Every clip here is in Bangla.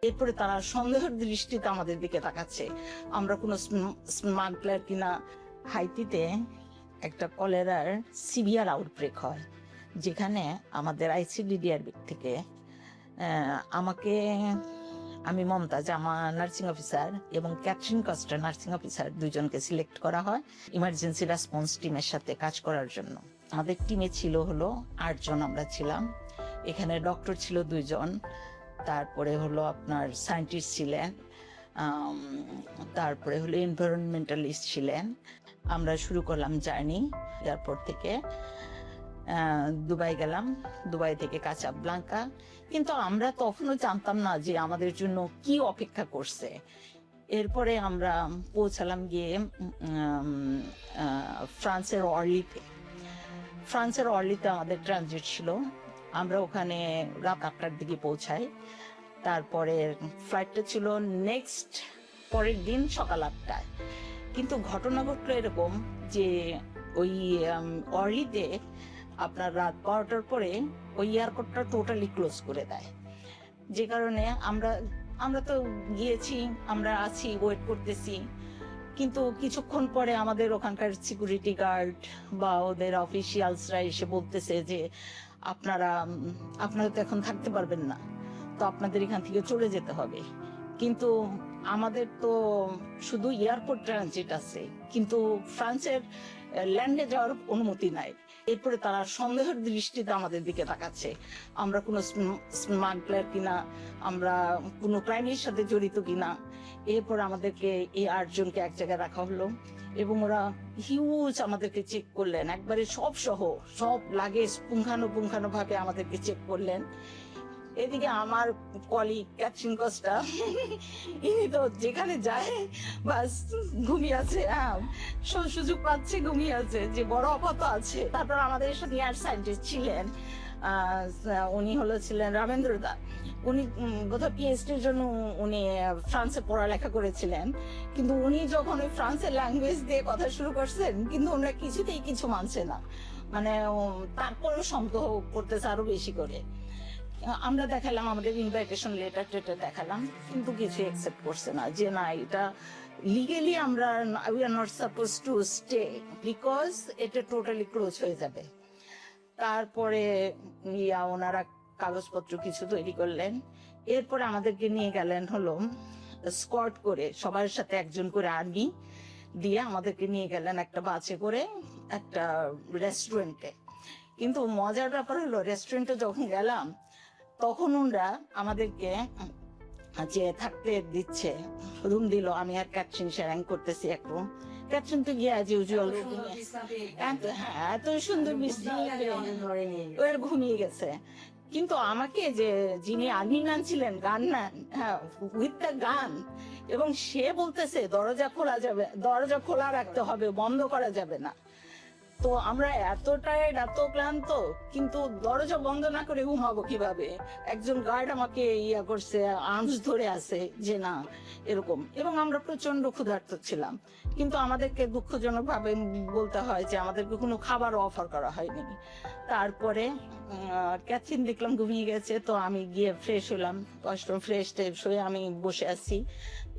এরপরে তারা সন্দেহের দৃষ্টিতে আমাদের দিকে তাকাচ্ছে, আমরা কোনো স্মাগলার কিনা। হাইতিতে একটা কলেরার সিভিয়ার আউটব্রেক হয়, যেখানে আমাদের আইসিডিডিআর থেকে আমাকে, আমি মমতাজ, আমার নার্সিং অফিসার এবং ক্যাথরিন কস্টা নার্সিং অফিসার দুজনকে সিলেক্ট করা হয় ইমার্জেন্সি রেসপন্স টিমের সাথে কাজ করার জন্য। আমাদের টিমে ছিল হলো 8 জন আমরা ছিলাম। এখানে ডক্টর ছিল 2 জন, তারপরে হলো আপনার সায়েন্টিস্ট ছিলেন, তারপরে হলো এনভায়রনমেন্টালিস্ট ছিলেন। আমরা শুরু করলাম জার্নি। এয়ারপোর্ট থেকে দুবাই গেলাম, দুবাই থেকে কাসাব্লাঙ্কা। কিন্তু আমরা তখনও জানতাম না যে আমাদের জন্য কি অপেক্ষা করছে। এরপরে আমরা পৌঁছালাম গিয়ে ফ্রান্সের অর্লিতে। ফ্রান্সের অর্লিতে আমাদের ট্রানজিট ছিল। আমরা ওখানে রাত 8টার দিকে পৌঁছাই। তারপরে ফ্লাইটটা ছিল নেক্সট পরের দিন সকাল 8টায়। কিন্তু ঘটনা ঘটলো এরকম যে ওই অর্লিতে আপনার রাত 12টার পরে ওই এয়ারপোর্টটা টোটালি ক্লোজ করে দেয়। যে কারণে আমরা তো গিয়েছি, আমরা আছি, ওয়েট করতেছি। কিন্তু কিছুক্ষণ পরে আমাদের ওখানকার সিকিউরিটি গার্ড বা ওদের অফিসিয়ালসরা এসে বলতেছে যে আপনারা তো এখন থাকতে পারবেন না, তো আপনাদের এখান থেকে চলে যেতে হবে। কিন্তু আমাদের তো শুধু এয়ারপোর্ট ট্রানজিট আছে, কিন্তু ফ্রান্সের ল্যান্ডে যাওয়ার অনুমতি নাই। এরপরে তারা সন্দেহের দৃষ্টিতে আমাদের দিকে তাকাচ্ছে, আমরা কোনো স্মাগলার কিনা, আমরা কোনো ক্রাইমের সাথে জড়িত কিনা। এরপর আমাদেরকে এই 8 জনকে এক জায়গায় রাখা হলো এবং ওরা হিউজ আমাদেরকে চেক করলেন, একবারে সব লাগেজ পুঙ্খানো ভাবে আমাদেরকে চেক করলেন। এদিকে আমার কলিগ ক্যাথরিন কস্টা, ইনি তো যেখানে যায় বাস ঘুমিয়ে আছে, সুযোগ পাচ্ছে ঘুমিয়ে আছে, যে বড় অপত আছে। তারপর আমাদের সাথে এয়ার সায়েন্টিস্ট ছিলেন, উনি ছিলেন রামেন্দ্র দা। উনি বোধহয় পিএইচডির জন্য উনি ফ্রান্সে পড়ালেখা করেছিলেন। কিন্তু উনি যখন ওই ফ্রান্সের ল্যাঙ্গুয়েজ দিয়ে কথা শুরু করছেন, কিন্তু ওনারা কিছুতেই কিছু মানছে না, মানে তারপরেও সন্দেহ করতেছে আরো বেশি করে। আমরা দেখালাম আমাদের ইনভাইটেশন লেটার দেখালাম, কিন্তু কিছু অ্যাকসেপ্ট করছে না, যে না, এটা লিগেলি আমরা we are not suppose to stay, because এটা টোটালি ক্লোজ হয়ে যাবে। তারপরে ওনারা কাগজপত্র কিছু তৈরি করলেন। এরপরে আমাদেরকে নিয়ে গেলেন স্কট করে, সবার সাথে একজন করে আর্মি দিয়ে আমাদেরকে নিয়ে গেলেন একটা বাসে করে একটা রেস্টুরেন্টে। কিন্তু মজার ব্যাপার হলো, রেস্টুরেন্টে যখন গেলাম তখন ওনারা আমাদেরকে যে থাকতে দিচ্ছে, রুম দিল। আমি আর ক্যাথরিন শেয়ারিং করতেছি এক রুম। ক্যাথরিন তো গিয়ে অ্যাজ ইউজুয়াল এত সুন্দর ওর ঘুমিয়ে গেছে। কিন্তু আমাকে যিনি আর্মি ম্যান ছিলেন, গান ম্যান, উইথ দ্য গান, এবং সে বলতেছে দরজা খোলা রাখতে হবে, বন্ধ করা যাবে না। তো আমরা এত টায়ার্ড, এত ক্লান্ত, কিন্তু দরজা বন্ধ না করে ঘুমাবো কিভাবে? একজন গার্ড আমাকে করছে, আর্মস ধরে আছে যে না, এরকম। এবং আমরা প্রচন্ড ক্ষুধার্ত ছিলাম, কিন্তু আমাদেরকে দুঃখজনক ভাবে বলতে হয় যে আমাদেরকে কোনো খাবার অফার করা হয়নি। তারপরে ক্যাথরিন দেখলাম ঘুমিয়ে গেছে, তো আমি গিয়ে ফ্রেশ হলাম, ফ্রেশ হয়ে আমি বসে আছি।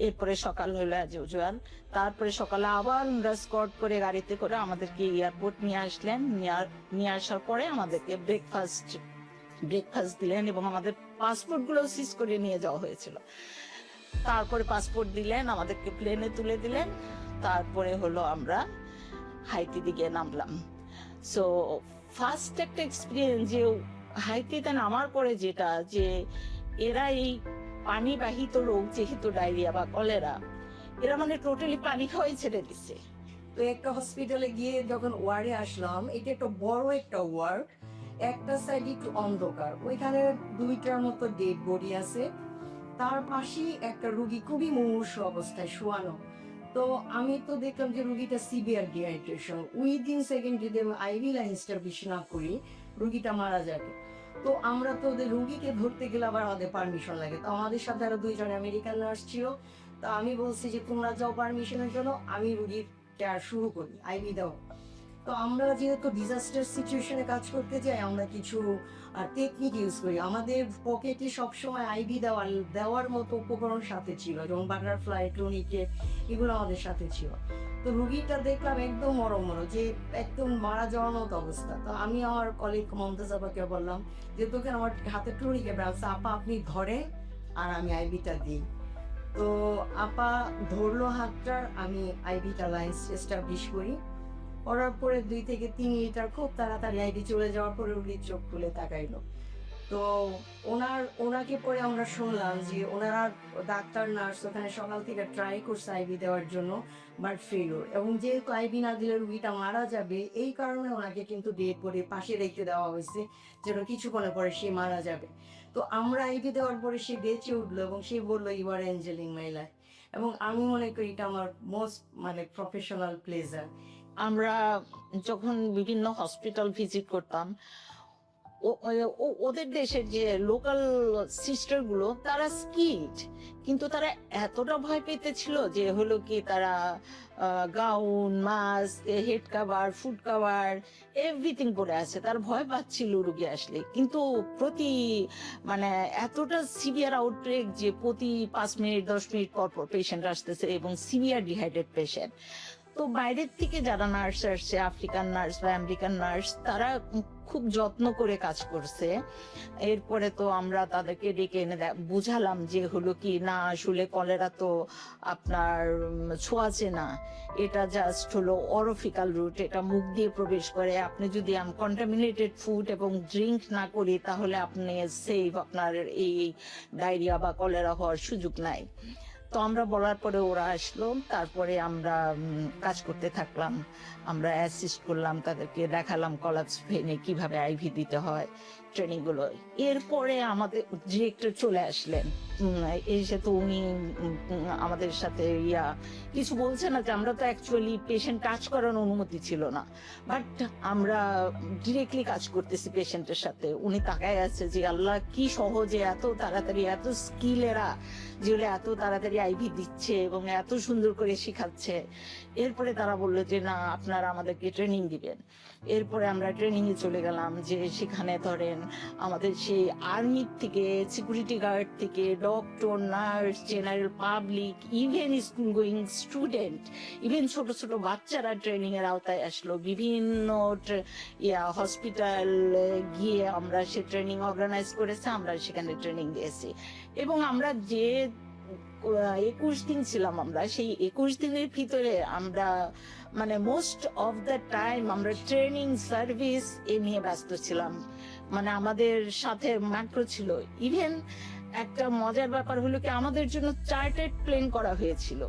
এরপরে সকাল হলো অ্যাজ ইউজুয়াল। তারপরে সকালে আবার আমরা স্কট করে গাড়িতে করে আমাদেরকে এয়ারপোর্ট নিয়ে আসলেন। নিয়ে আসার পরে আমাদেরকে ব্রেকফাস্ট দিলেন এবং আমাদের পাসপোর্ট গুলো সিজ করে নিয়ে যাওয়া হয়েছিল। তারপরে পাসপোর্ট দিলেন, আমাদেরকে প্লেনে তুলে দিলেন। তারপরে আমরা হাইতি দিকে নামলাম। সো ফার্স্ট একটা এক্সপিরিয়েন্স যে হাইতিতে নামার পরে যেটা, যে এরা এই পানি বাহিত রোগ, যেহেতু ডায়রিয়া বা কলেরা, এরা মানে টোটালি পানি খাওয়াই ছেড়ে দিচ্ছে। তো একটা হসপিটালে গিয়ে যখন ওয়ার্ডে আসলাম, এটা একটা বড় একটা ওয়ার্ড, একটা সাইড একটু অন্ধকার, ওইখানে 2টার মতো ডেড বডি আছে, তার পাশেই একটা রুগী খুবই মুমূর্ষ অবস্থায় শোয়ানো। তো আমি তো দেখলাম যে রুগীটা সিভিয়ার ডিহাইড্রেশন, উইদিন সেকেন্ড যদি আমি আইভি লাইন এস্টাবলিশ না করি রুগীটা মারা যাবে। তো আমরা তো ওদের রুগীকে ধরতে গেলে আবার আমাদের পারমিশন লাগে। তো আমাদের সাথে আরো 2 জন আমেরিকান নার্স ছিল। তো আমি বলছি যে তোমরা যাও পারমিশনের জন্য, আমি রুগীর কেয়ার শুরু করি, আইভি দাও। তো আমরা যেহেতু ডিজাস্টার সিচুয়েশনে কাজ করতে যাই, আমরা কিছু আর টেকনিক ইউজ করি। আমাদের পকেটে সবসময় আইভি দেওয়ার মতো উপকরণ সাথে ছিল, যেমন বাটারফ্লাই, টুনিকেট, এগুলো আমাদের সাথে ছিল। তো রুগীটা দেখলাম একদম মরমর, যে একদম মারা যাওয়ার মতো অবস্থা। তো আমি আমার কলিগ মমতাজ আপাকে বললাম যে তোকে আমার হাতে টুনিকেট আছে, আপা আপনি ধরে আর আমি আইভিটা দিই। তো আপা ধরলো হাতটার, আমি আইভিটা লাইন্স এস্টাবলিশ করি। করার পরে 2 থেকে 3 লিটার খুব তাড়াতাড়ি আইভি চলে যাওয়ার পরে উনি চোখ খুলে তাকাইলো। তো ওনাকে পরে আমরা শুনলাম যে ওনারা ডাক্তার নার্স ওখানে সকাল থেকে ট্রাই করছে আইভি দেওয়ার জন্য, বাট ফেলিওর। এবং যেহেতু আইভি না দিলে রুগীটা মারা যাবে, এই কারণে ওনাকে কিন্তু ডেড করে পাশে রেখে দেওয়া হয়েছে, যেন কিছুক্ষণের পরে সে মারা যাবে। তো আমরা আইভি দেওয়ার পরে সে বেঁচে উঠলো এবং সে বললো you are angel in my life. এবং আমি মনে করি এটা আমার মোস্ট প্রফেশনাল প্লেজার। আমরা যখন বিভিন্ন হসপিটাল ভিজিট করতাম, ওদের দেশের যে লোকাল সিস্টার গুলো তারা স্কিলড, কিন্তু তারা এতটা ভয় পেতেছিল যে হলো কি তারা gown, mask, head cover, food cover everything পরে আছে, তার ভয় পাচ্ছিল রুগী আসলে। কিন্তু এতটা সিভিয়ার আউটব্রেক যে প্রতি 5 মিনিট 10 মিনিট পর পর পেশেন্ট আসতেছে এবং সিভিয়ার ডিহাইড্রেট পেশেন্ট। তো বাইরের থেকে যারা নার্স আসছে, আফ্রিকান নার্স বা আমেরিকান নার্স, তারা খুব যত্ন করে কাজ করছে। এরপরে তো আমরা তাদেরকে ডেকে এনে বুঝালাম যে হলো কি না, আসলে কলেরা তো আপনার ছোঁয়াচে না, এটা জাস্ট হলো অরোফিক্যাল রুট, এটা মুখ দিয়ে প্রবেশ করে। আপনি যদি আনকন্টামিনেটেড ফুড এবং ড্রিঙ্ক না করি তাহলে আপনি সেফ, আপনার এই ডায়রিয়া বা কলেরা হওয়ার সুযোগ নাই। তো আমরা বলার পরে ওরা আসলো, তারপরে আমরা কাজ করতে থাকলাম, আমরা অ্যাসিস্ট করলাম, তাদেরকে দেখালাম কলাপস ভেনে কিভাবে আইভি দিতে হয়, ট্রেনিং গুলো। এরপরে আমাদের ডিরেক্টর চলে আসলেন, এসে তো উনি আমাদের সাথে কিছু বলছে না, যে আমরা তো অ্যাকচুয়ালি পেশেন্ট টাচ করার অনুমতি ছিল না, বাট আমরা ডিরেক্টলি কাজ করতেছি পেশেন্টের সাথে। উনি তাকায় আছে যে আল্লাহ কি সহজে এত তাড়াতাড়ি, এত স্কিলেরা যেগুলো এত তাড়াতাড়ি আইভি দিচ্ছে এবং এত সুন্দর করে শেখাচ্ছে। এরপরে তারা বললো যে না, আপনারা আমাদেরকে ট্রেনিং দিবেন। এরপরে আমরা ট্রেনিং এ চলে গেলাম, যে সেখানে ধরেন আমাদের সেই আর্মির থেকে, সিকিউরিটি গার্ড থেকে, doctor, nurse, general public, even school going student, even ছোট ছোট বাচ্চারা ট্রেনিং এর আওতায় আসলো। বিভিন্ন হসপিটাল গিয়ে আমরা সে ট্রেনিং অর্গানাইজ করেছে, আমরা সেখানে ট্রেনিং দিয়েছি। এবং আমরা যে 21 দিন ছিলাম, আমরা সেই 21 দিনের ভিতরে আমরা মোস্ট অফ দ্য টাইম আমরা ট্রেনিং, সার্ভিস এ নিয়ে ব্যস্ত ছিলাম। আমাদের সাথে ম্যাক্রো ছিল। ইভেন একটা মজার ব্যাপার হলো কি, আমাদের জন্য চার্টার্ড প্লেন করা হয়েছিল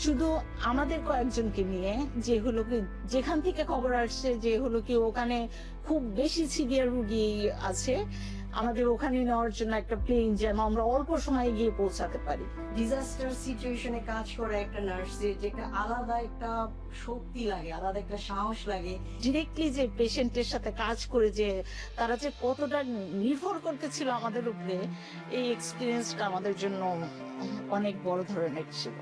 শুধু আমাদের কয়েকজনকে নিয়ে, যে হলো কি যেখান থেকে খবর আসছে যে হলো কি ওখানে খুব বেশি সিভিয়ার রুগী আছে, আমাদের ওখানে নেওয়ার জন্য একটা প্লেন যেন আমরা অল্প সময়ে গিয়ে পৌঁছাতে পারি। ডিজাস্টার সিচুয়েশনে কাজ করা একটা নার্সের যেটা আলাদা একটা শক্তি লাগে, আলাদা একটা সাহস লাগে। ডিরেক্টলি যে পেশেন্টের সাথে কাজ করে যে তারা যে কতটা নির্ভর করতেছিল আমাদের উপরে, এই এক্সপিরিয়েন্সটা আমাদের জন্য অনেক বড় ধরনের ছিল।